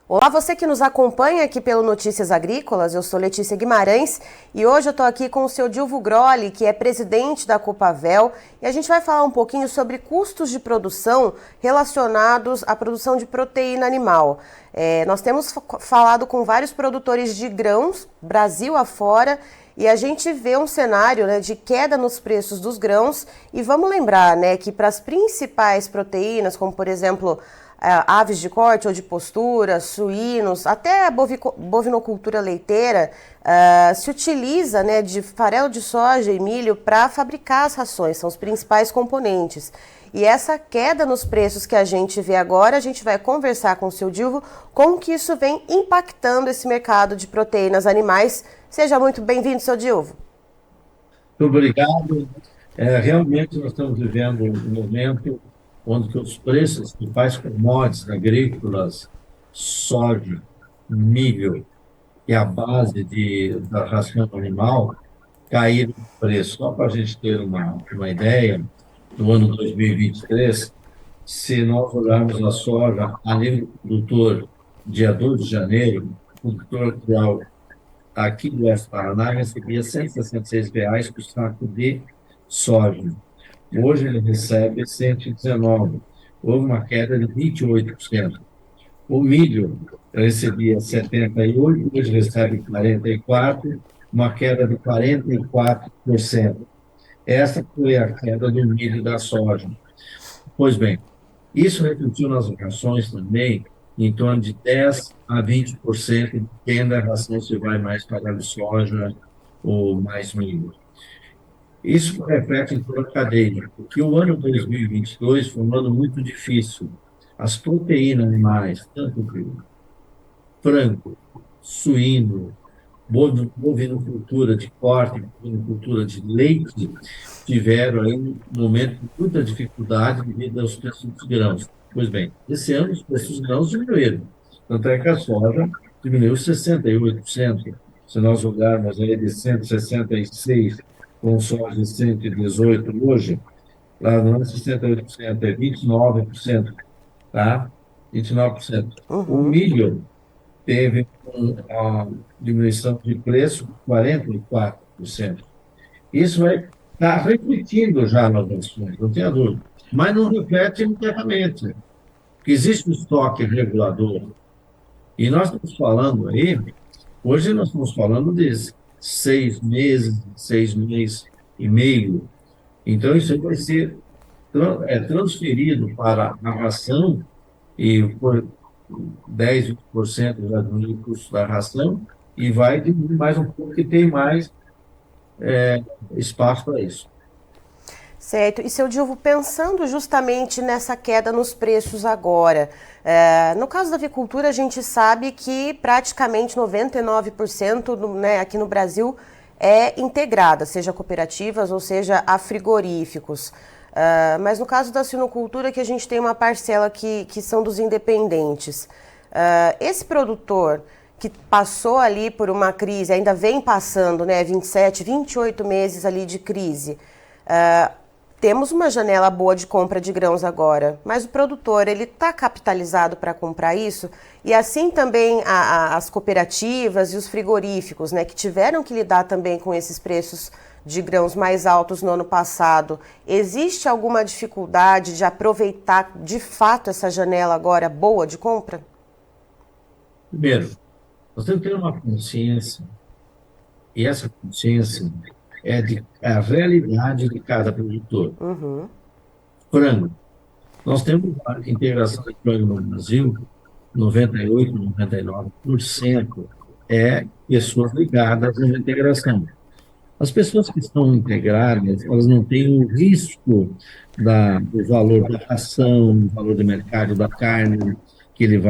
Olá, você que nos acompanha aqui pelo Notícias Agrícolas, eu sou Letícia Guimarães e hoje eu estou aqui com o seu Dilvo Grolli, que é presidente da Copavel, e a gente vai falar um pouquinho sobre custos de produção relacionados à produção de proteína animal. Nós temos falado com vários produtores de grãos, Brasil afora, e a gente vê um cenário, né, de queda nos preços dos grãos, e vamos lembrar, né, que para as principais proteínas, como por exemplo aves de corte ou de postura, suínos, até a bovinocultura leiteira, se utiliza, né, de farelo de soja e milho para fabricar as rações, são os principais componentes. E essa queda nos preços que a gente vê agora, a gente vai conversar com o seu Dilvo como que isso vem impactando esse mercado de proteínas animais. Seja muito bem-vindo, seu Dilvo. Muito obrigado. Realmente nós estamos vivendo um momento onde que os preços dos principais commodities agrícolas, soja, milho e a base da ração animal caíram de preço. Só para a gente ter uma ideia, no ano 2023, se nós olharmos a soja a nível produtor, dia 2 de janeiro, o produtor rural aqui do Oeste Paraná recebia R$ 166 por saco de soja. Hoje ele recebe 119. Houve uma queda de 28%. O milho recebia 78, hoje recebe 44, uma queda de 44%. Essa foi a queda do milho e da soja. Pois bem, isso refletiu nas rações também, em torno de 10 a 20%, depende da ração se vai mais para soja ou mais milho. Isso reflete em toda a cadeia, porque o ano 2022 foi um ano muito difícil. As proteínas animais, tanto de frango, suíno, bovinocultura de corte, bovinocultura de leite, tiveram aí um momento de muita dificuldade devido aos preços dos grãos. Pois bem, esse ano os preços dos grãos diminuíram. Tanto é que a soja diminuiu 68%. Se nós olharmos aí de 166 com soja de 118 hoje, lá não é 68%, é 29%, tá? 29%. O Uhum. milho teve uma diminuição de preço de 44%. Isso vai estar refletindo já nas ações, não tenha dúvida. Mas não reflete internamente, porque existe um estoque regulador. E nós estamos falando aí, hoje nós estamos falando de 6 meses e meio. Então, isso vai ser transferido para a ração e por 10, 20% já do custo da ração e vai diminuir mais um pouco, que tem mais espaço para isso. Certo. E, seu Dilvo, pensando justamente nessa queda nos preços agora, no caso da avicultura, a gente sabe que praticamente 99% né, aqui no Brasil é integrada, seja cooperativas ou seja a frigoríficos. Mas no caso da suinocultura, que a gente tem uma parcela que são dos independentes. Esse produtor que passou ali por uma crise, ainda vem passando, né, 27, 28 meses ali de crise, temos uma janela boa de compra de grãos agora, mas o produtor, ele está capitalizado para comprar isso? E assim também as cooperativas e os frigoríficos, né, que tiveram que lidar também com esses preços de grãos mais altos no ano passado. Existe alguma dificuldade de aproveitar de fato essa janela agora boa de compra? Primeiro, nós temos que ter uma consciência, e essa consciência é a realidade de cada produtor. Uhum. Frango. Nós temos a integração de frango no Brasil, 98, 99% é pessoas ligadas à integração. As pessoas que estão integradas, elas não têm o risco do valor da ração, do valor do mercado da carne que ele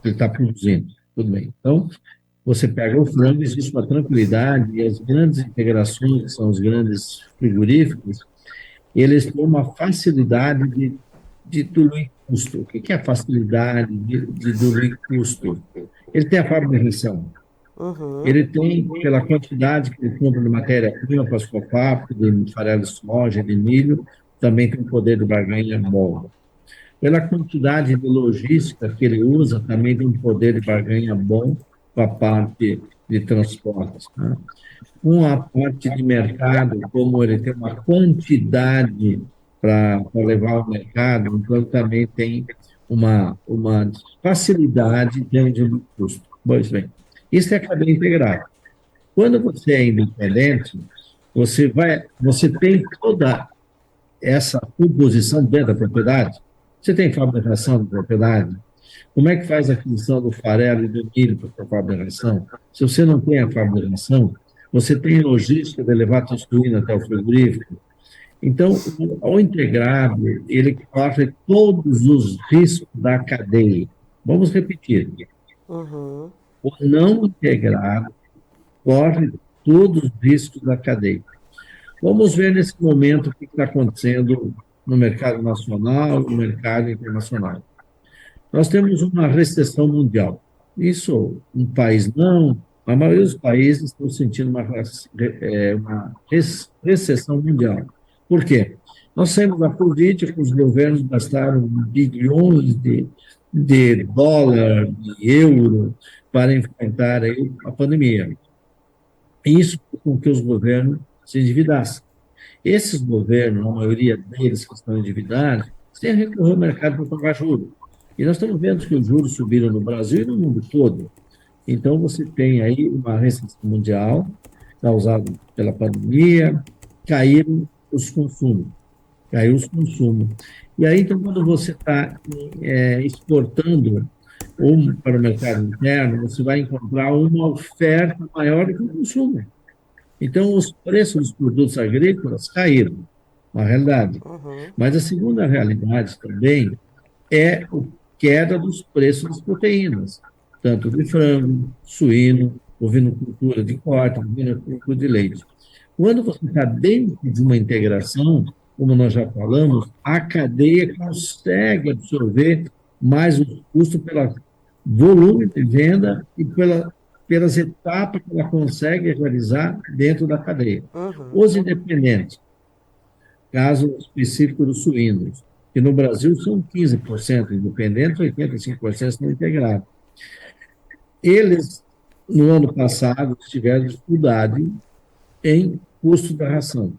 está produzindo. Tudo bem. Então, você pega o frango, existe uma tranquilidade, e as grandes integrações, que são os grandes frigoríficos, eles têm uma facilidade de diluir custo. O que é a facilidade de diluir custo? Ele tem a fábrica de redução. Uhum. Ele tem, pela quantidade que ele compra de matéria-prima para os cofapos, de farelo de soja, de milho, também tem um poder de barganha bom. pela quantidade de logística que ele usa, também tem um poder de barganha bom com a parte de transportes, né? Com a parte de mercado, como ele tem uma quantidade para levar ao mercado, então também tem uma facilidade dentro do custo. Pois bem, isso é a cadeia integrada. Quando você é independente, você tem toda essa composição dentro da propriedade. Você tem fabricação da propriedade. Como é que faz a aquisição do farelo e do milho para a fabricação? Se você não tem a fabricação, você tem logística de levar a suína até o frigorífico. Então, o integrado, ele corre todos os riscos da cadeia. Vamos repetir. Uhum. O não integrado corre todos os riscos da cadeia. Vamos ver nesse momento o que está acontecendo no mercado nacional, no mercado internacional. Nós temos uma recessão mundial. Isso, um país não, a maioria dos países estão sentindo uma recessão mundial. Por quê? Nós saímos da Covid, os governos gastaram bilhões de dólar, de euro, para enfrentar aí a pandemia. Isso com que os governos se endividassem. Esses governos, a maioria deles que estão endividados, têm que recorrer ao mercado para pagar juros. E nós estamos vendo que os juros subiram no Brasil e no mundo todo. Então, você tem aí uma recessão mundial causada pela pandemia, caíram os consumos. Caiu os consumos. E aí, então, quando você está exportando para o mercado interno, você vai encontrar uma oferta maior do que o consumo. Então, os preços dos produtos agrícolas caíram, uma realidade. Uhum. Mas a segunda realidade também é a queda dos preços das proteínas, tanto de frango, suíno, ovinocultura de corte, ovinocultura de leite. Quando você está dentro de uma integração, como nós já falamos, a cadeia consegue absorver mais o custo pelo volume de venda e pelas etapas que ela consegue realizar dentro da cadeia. Uhum. Os independentes, caso específico dos suínos, que no Brasil são 15% independentes, 85% estão integrados. Eles, no ano passado, tiveram dificuldade em custo da ração.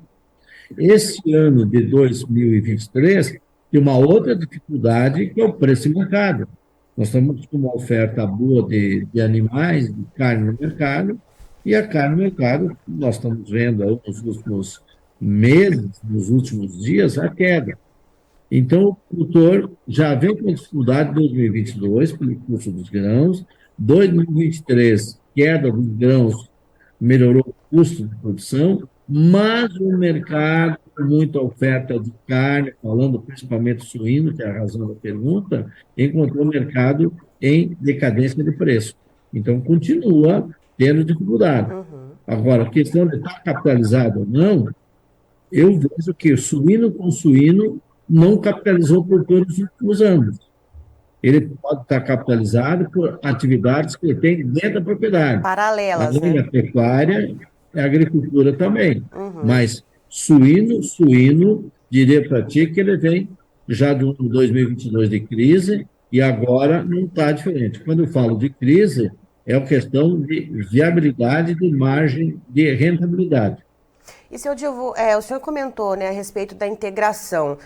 Esse ano de 2023, tem uma outra dificuldade, que é o preço de mercado. Nós estamos com uma oferta boa de animais, de carne no mercado, e a carne no mercado, nós estamos vendo aí nos últimos meses, nos últimos dias, a queda. Então, o produtor já vem com dificuldade em 2022, pelo custo dos grãos, 2023, queda dos grãos, melhorou o custo de produção, mas o mercado, com muita oferta de carne, falando principalmente suíno, que é a razão da pergunta, encontrou o mercado em decadência de preço. Então, continua tendo dificuldade. Uhum. Agora, a questão de estar capitalizado ou não, eu vejo que suíno com suíno não capitalizou por todos os últimos anos. Ele pode estar capitalizado por atividades que ele tem dentro da propriedade. Paralelas, Além né? da pecuária, a agricultura também. Uhum. Mas suíno, diria para ti que ele vem já de um 2022 de crise e agora não está diferente. Quando eu falo de crise, é uma questão de viabilidade, de margem, de rentabilidade. E, seu Dilvo, o senhor comentou, né, a respeito da integração.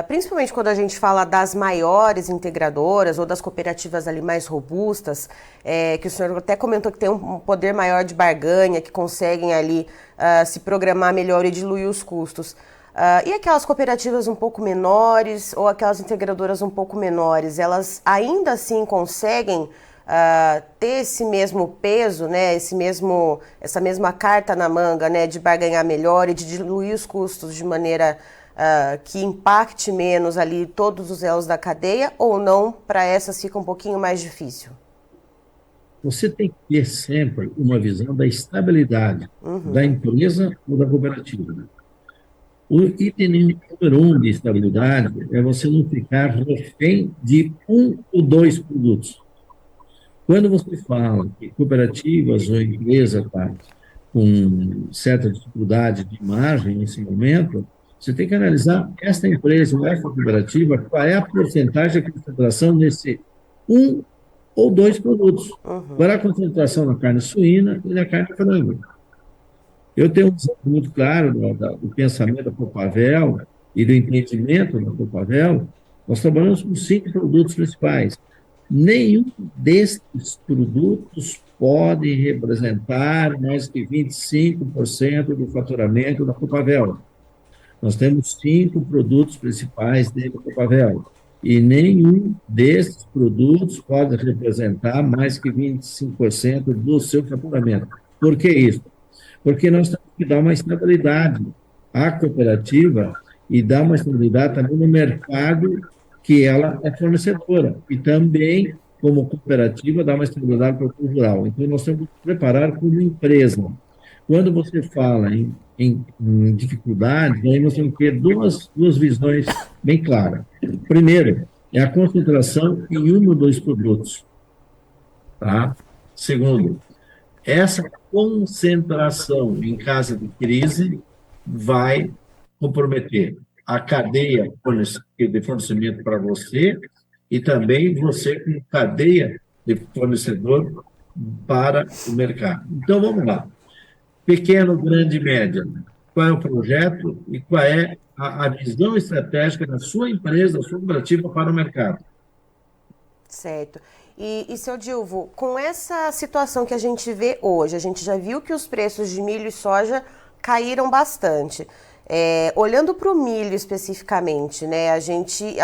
Principalmente quando a gente fala das maiores integradoras ou das cooperativas ali mais robustas, que o senhor até comentou que tem um poder maior de barganha, que conseguem ali se programar melhor e diluir os custos. E aquelas cooperativas um pouco menores ou aquelas integradoras um pouco menores, elas ainda assim conseguem ter esse mesmo peso, né, essa mesma carta na manga, né, de barganhar melhor e de diluir os custos de maneira que impacte menos ali todos os elos da cadeia, ou não, para essas fica um pouquinho mais difícil? Você tem que ter sempre uma visão da estabilidade da empresa ou da cooperativa. O item número 1 de estabilidade é você não ficar refém de um ou dois produtos. Quando você fala que cooperativas ou empresa está com certa dificuldade de margem nesse momento, Você tem que analisar esta empresa, ou esta cooperativa, qual é a porcentagem de concentração nesse um ou dois produtos. Qual é a concentração na carne suína e na carne frango? Eu tenho um exemplo muito claro do pensamento da Copavel e do entendimento da Copavel. Nós trabalhamos com 5 produtos principais. Nenhum destes produtos pode representar mais que 25% do faturamento da Copavel. Nós temos 5 produtos principais dentro da Copavel. E nenhum desses produtos pode representar mais que 25% do seu faturamento. Por que isso? Porque nós temos que dar uma estabilidade à cooperativa e dar uma estabilidade também no mercado que ela é fornecedora. E também, como cooperativa, dar uma estabilidade para o produtor rural. Então, nós temos que preparar como empresa. Quando você fala em dificuldades, aí nós temos que ter duas visões bem claras. Primeiro, é a concentração em um ou dois produtos. Tá? Segundo, essa concentração em caso de crise vai comprometer a cadeia de fornecimento para você e também você com cadeia de fornecedor para o mercado. Então, vamos lá. Pequeno, grande e média. Qual é o projeto e qual é a visão estratégica da sua empresa, da sua cooperativa para o mercado? Certo. Seu Dilvo, com essa situação que a gente vê hoje, a gente já viu que os preços de milho e soja caíram bastante. Olhando para o milho especificamente, né,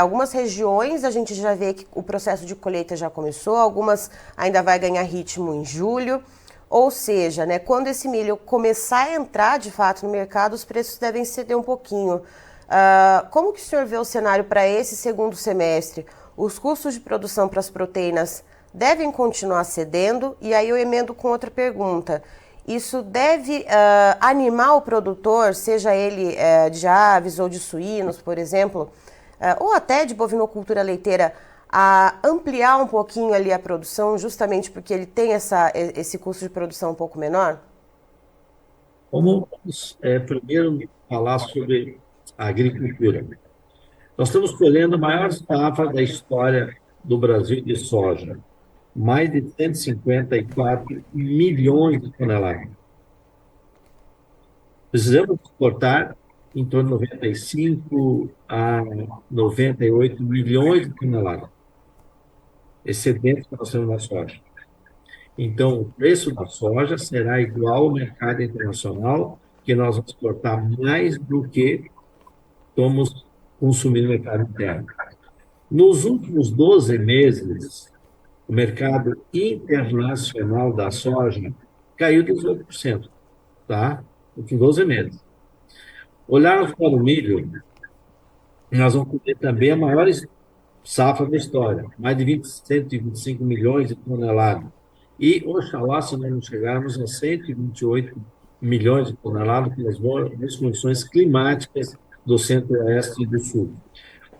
algumas regiões a gente já vê que o processo de colheita já começou, algumas ainda vai ganhar ritmo em julho. Ou seja, né, quando esse milho começar a entrar de fato no mercado, os preços devem ceder um pouquinho. Como que o senhor vê o cenário para esse segundo semestre? Os custos de produção para as proteínas devem continuar cedendo? E aí eu emendo com outra pergunta. Isso deve animar o produtor, seja ele de aves ou de suínos, por exemplo, ou até de bovinocultura leiteira, a ampliar um pouquinho ali a produção, justamente porque ele tem esse custo de produção um pouco menor? Vamos primeiro falar sobre a agricultura. Nós estamos colhendo a maior safra da história do Brasil de soja, mais de 154 milhões de toneladas. Precisamos exportar em torno de 95 a 98 milhões de toneladas, excedente que nós temos na soja. Então, o preço da soja será igual ao mercado internacional, que nós vamos exportar mais do que vamos consumir no mercado interno. Nos últimos 12 meses, o mercado internacional da soja caiu 18%, tá? Em 12 meses. Olharmos para o milho, nós vamos ter também a maior safra da história, mais de 125 milhões de toneladas. E, oxalá, se nós não chegarmos a 128 milhões de toneladas pelas boas condições climáticas do centro-oeste e do sul.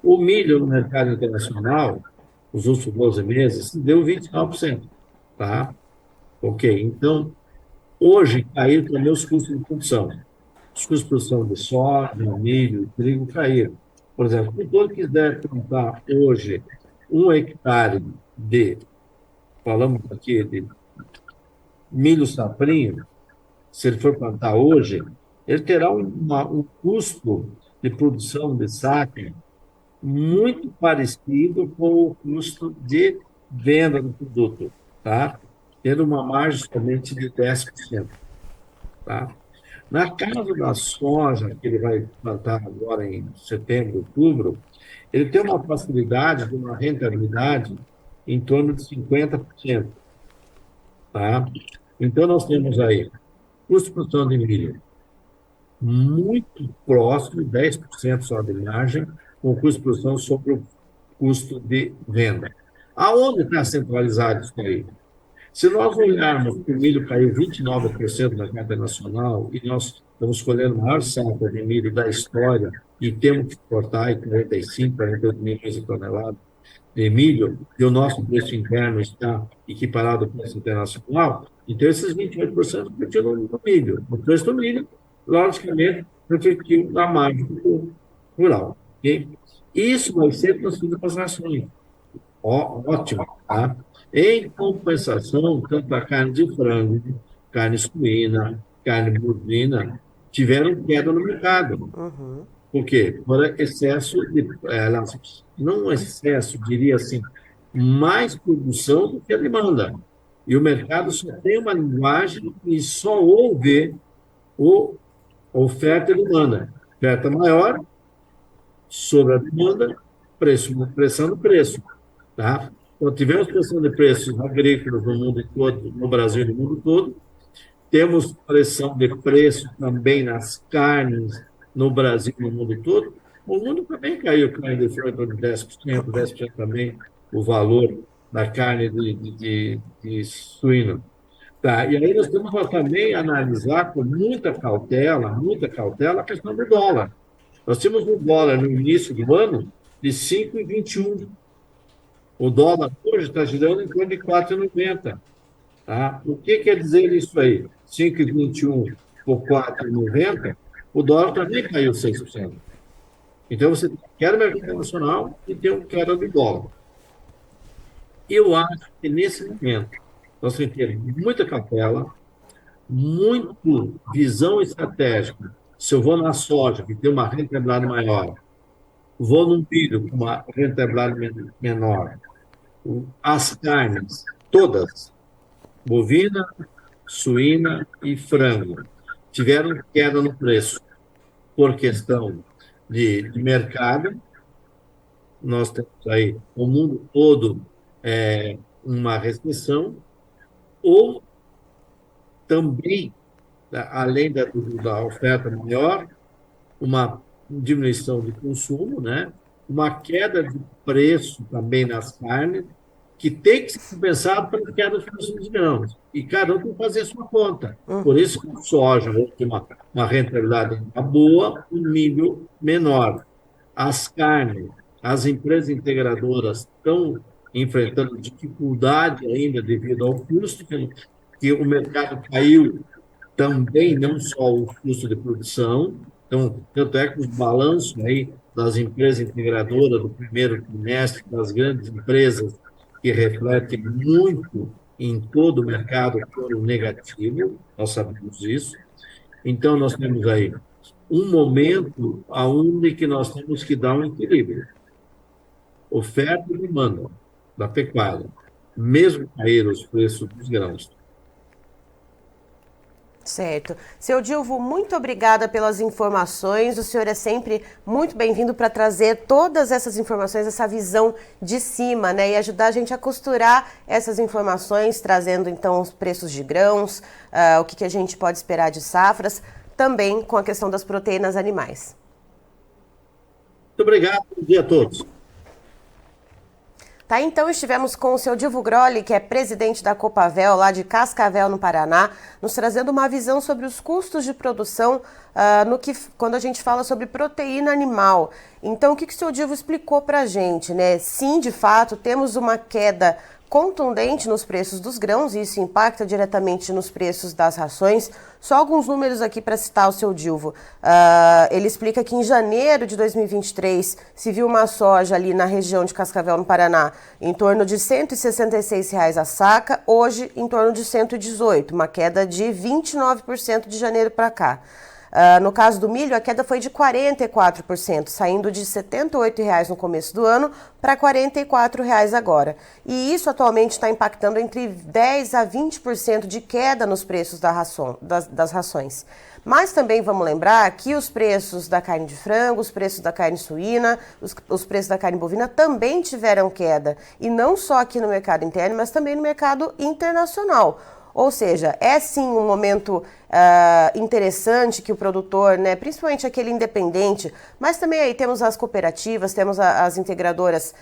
O milho no mercado internacional, nos últimos 12 meses, deu 29%. Tá? Ok, então, hoje caíram também os custos de produção. Os custos de produção de soja, milho e trigo caíram. Por exemplo, se todo quiser plantar hoje 1 hectare falamos aqui de milho safrinho, se ele for plantar hoje, ele terá um custo de produção de saca muito parecido com o custo de venda do produto, tá? Tendo uma margem somente de 10%. Tá? Na casa da soja, que ele vai plantar agora em setembro, outubro, ele tem uma facilidade de uma rentabilidade em torno de 50%. Tá? Então, nós temos aí custo de produção de milho muito próximo, 10% só de margem, com o custo de produção sobre o custo de venda. Aonde está centralizado isso aí? Se nós olharmos que o milho caiu 29% na carta nacional e nós estamos colhendo a maior safra de milho da história e temos que exportar em 45, 48 milhões de toneladas de milho, e o nosso preço interno está equiparado ao preço internacional, então esses 28% refletiram no milho. O preço do milho, logicamente, refletiu na margem do rural. Ok? Isso vai ser transferido para as nações. Ótimo, tá? Em compensação, tanto a carne de frango, carne suína, carne bovina, tiveram queda no mercado. Uhum. Por quê? Por excesso de, não excesso, diria assim, mais produção do que a demanda. E o mercado só tem uma linguagem e só ouve o oferta e demanda. Oferta maior sobre a demanda, pressão do preço, tá? Então, tivemos pressão de preços agrícolas no mundo todo, no Brasil e no mundo todo. Temos pressão de preço também nas carnes no Brasil e no mundo todo. O mundo também caiu, carne de frango em torno de 10% também o valor da carne de suíno. Tá, e aí nós temos que também analisar com muita cautela, a questão do dólar. Nós tínhamos um dólar no início do ano de 5,21. O dólar hoje está girando em torno de 4,90. Tá? O que quer dizer isso aí? 5,21 por 4,90, o dólar também caiu 6%. Então, você quer o mercado internacional e tem uma queda do dólar. Eu acho que, nesse momento, nós temos que ter muita cautela, muito visão estratégica. Se eu vou na soja, que tem uma rentabilidade maior, vou no milho, com uma rentabilidade menor, as carnes, todas, bovina, suína e frango, tiveram queda no preço por questão de mercado. Nós temos aí o mundo todo uma restrição, ou também, além da oferta maior, uma diminuição de consumo, né? Uma queda de preço também nas carnes, que tem que ser compensado pela queda dos preços dos grãos. E cada um tem que fazer a sua conta. Por isso que o soja tem uma rentabilidade boa, o milho menor. As carnes, as empresas integradoras estão enfrentando dificuldade ainda devido ao custo, que o mercado caiu também, não só o custo de produção. Então, tanto é que os balanços aí das empresas integradoras do primeiro trimestre, das grandes empresas, que refletem muito em todo o mercado, foram negativo, nós sabemos isso. Então, nós temos aí um momento onde que nós temos que dar um equilíbrio. Oferta e demanda da pecuária, mesmo cair os preços dos grãos. Certo. Seu Dilvo, muito obrigada pelas informações. O senhor é sempre muito bem-vindo para trazer todas essas informações, essa visão de cima, né? E ajudar a gente a costurar essas informações, trazendo então os preços de grãos, o que a gente pode esperar de safras, também com a questão das proteínas animais. Muito obrigado, bom dia a todos. Tá, então estivemos com o seu Dilvo Grolli, que é presidente da Copavel, lá de Cascavel, no Paraná, nos trazendo uma visão sobre os custos de produção quando a gente fala sobre proteína animal. Então, o que o seu Dilvo explicou para a gente, né? Sim, de fato, temos uma queda contundente nos preços dos grãos e isso impacta diretamente nos preços das rações. Só alguns números aqui para citar o seu Dilvo. Ele explica que em janeiro de 2023 se viu uma soja ali na região de Cascavel, no Paraná, em torno de R$ 166 a saca, hoje em torno de 118, uma queda de 29% de janeiro para cá. No caso do milho, a queda foi de 44%, saindo de R$ 78 no começo do ano para R$ 44 agora. E isso atualmente está impactando entre 10% a 20% de queda nos preços das rações. Mas também vamos lembrar que os preços da carne de frango, os preços da carne suína, os preços da carne bovina também tiveram queda. E não só aqui no mercado interno, mas também no mercado internacional. Ou seja, é sim um momento interessante que o produtor, né, principalmente aquele independente, mas também aí temos as cooperativas, temos as integradoras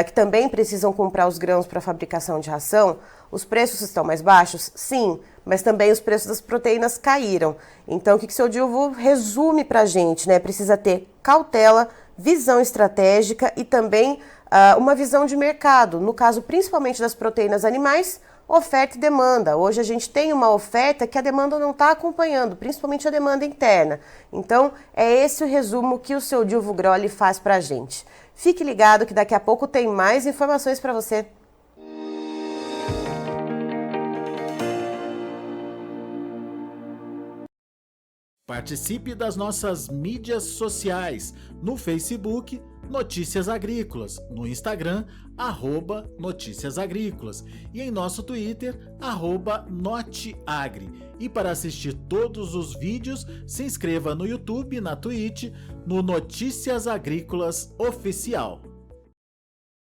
que também precisam comprar os grãos para fabricação de ração. Os preços estão mais baixos? Sim, mas também os preços das proteínas caíram. Então, o que o seu Dilvo resume para a gente, né? Precisa ter cautela, visão estratégica e também uma visão de mercado, no caso principalmente das proteínas animais, oferta e demanda. Hoje a gente tem uma oferta que a demanda não está acompanhando, principalmente a demanda interna. Então, é esse o resumo que o seu Dilvo Grolli faz para a gente. Fique ligado que daqui a pouco tem mais informações para você. Participe das nossas mídias sociais, no Facebook, Notícias Agrícolas, no Instagram, @Notícias Agrícolas e em nosso Twitter, @Noteagri. E para assistir todos os vídeos, se inscreva no YouTube, na Twitch, no Notícias Agrícolas Oficial.